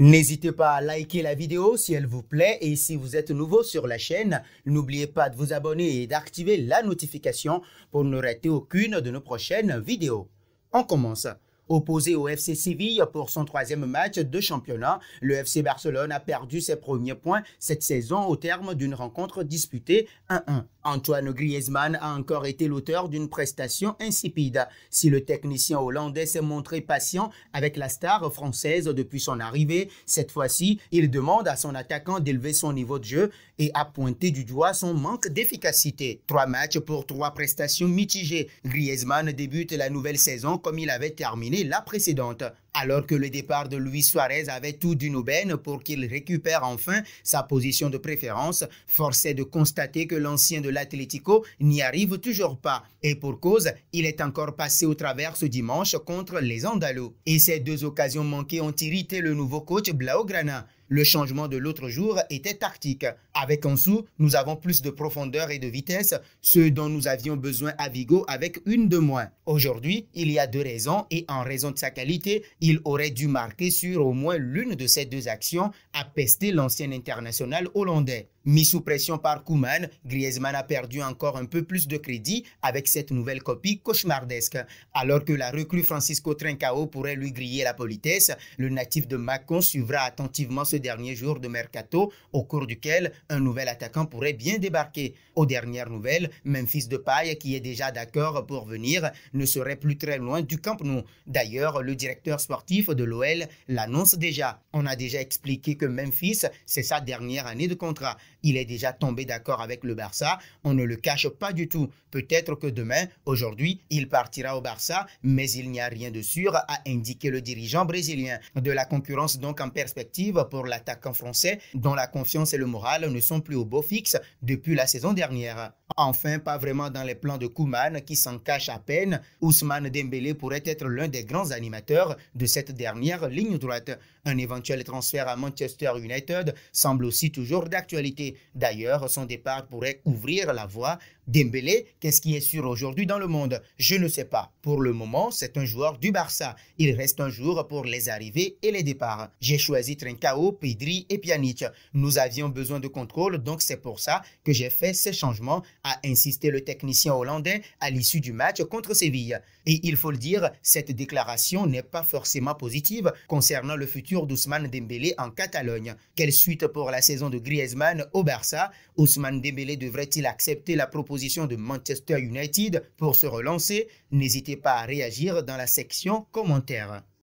N'hésitez pas à liker la vidéo si elle vous plaît et si vous êtes nouveau sur la chaîne, n'oubliez pas de vous abonner et d'activer la notification pour ne rater aucune de nos prochaines vidéos. On commence. Opposé au FC Séville pour son troisième match de championnat, le FC Barcelone a perdu ses premiers points cette saison au terme d'une rencontre disputée 1-1. Antoine Griezmann a encore été l'auteur d'une prestation insipide. Si le technicien hollandais s'est montré patient avec la star française depuis son arrivée, cette fois-ci, il demande à son attaquant d'élever son niveau de jeu et a pointé du doigt son manque d'efficacité. 3 matchs pour 3 prestations mitigées. Griezmann débute la nouvelle saison comme il avait terminé la précédente. Alors que le départ de Luis Suarez avait tout d'une aubaine pour qu'il récupère enfin sa position de préférence, force est de constater que l'ancien de l'Atlético n'y arrive toujours pas. Et pour cause, il est encore passé au travers ce dimanche contre les Andalous. Et ces 2 occasions manquées ont irrité le nouveau coach Blaugrana. Le changement de l'autre jour était tactique. Avec Ansu, nous avons plus de profondeur et de vitesse, ce dont nous avions besoin à Vigo avec une de moins. Aujourd'hui, il y a 2 raisons et en raison de sa qualité, il aurait dû marquer sur au moins l'une de ces 2 actions à pester l'ancien international hollandais. Mis sous pression par Koeman, Griezmann a perdu encore un peu plus de crédit avec cette nouvelle copie cauchemardesque. Alors que la recrue Francisco Trincao pourrait lui griller la politesse, le natif de Macon suivra attentivement ce dernier jour de mercato au cours duquel un nouvel attaquant pourrait bien débarquer. Aux dernières nouvelles, Memphis Depay, qui est déjà d'accord pour venir, ne serait plus très loin du Camp Nou. D'ailleurs, le directeur sportif de l'OL l'annonce déjà. On a déjà expliqué que Memphis, c'est sa dernière année de contrat. Il est déjà tombé d'accord avec le Barça, on ne le cache pas du tout. Peut-être que demain, aujourd'hui, il partira au Barça, mais il n'y a rien de sûr, a indiqué le dirigeant brésilien. De la concurrence donc en perspective pour l'attaquant français, dont la confiance et le moral ne sont plus au beau fixe depuis la saison dernière. Enfin, pas vraiment dans les plans de Koeman qui s'en cache à peine, Ousmane Dembélé pourrait être l'un des grands animateurs de cette dernière ligne droite. Un éventuel transfert à Manchester United semble aussi toujours d'actualité. D'ailleurs, son départ pourrait ouvrir la voie. Dembélé, qu'est-ce qui est sûr aujourd'hui dans le monde? Je ne sais pas. Pour le moment, c'est un joueur du Barça. Il reste un jour pour les arrivées et les départs. J'ai choisi Trincao, Pedri et Pjanic. Nous avions besoin de contrôle, donc c'est pour ça que j'ai fait ces changements, a insisté le technicien hollandais à l'issue du match contre Séville. Et il faut le dire, cette déclaration n'est pas forcément positive concernant le futur d'Ousmane Dembélé en Catalogne. Quelle suite pour la saison de Griezmann au Barça? Ousmane Dembélé devrait-il accepter la proposition de Manchester United pour se relancer? N'hésitez pas à réagir dans la section commentaires.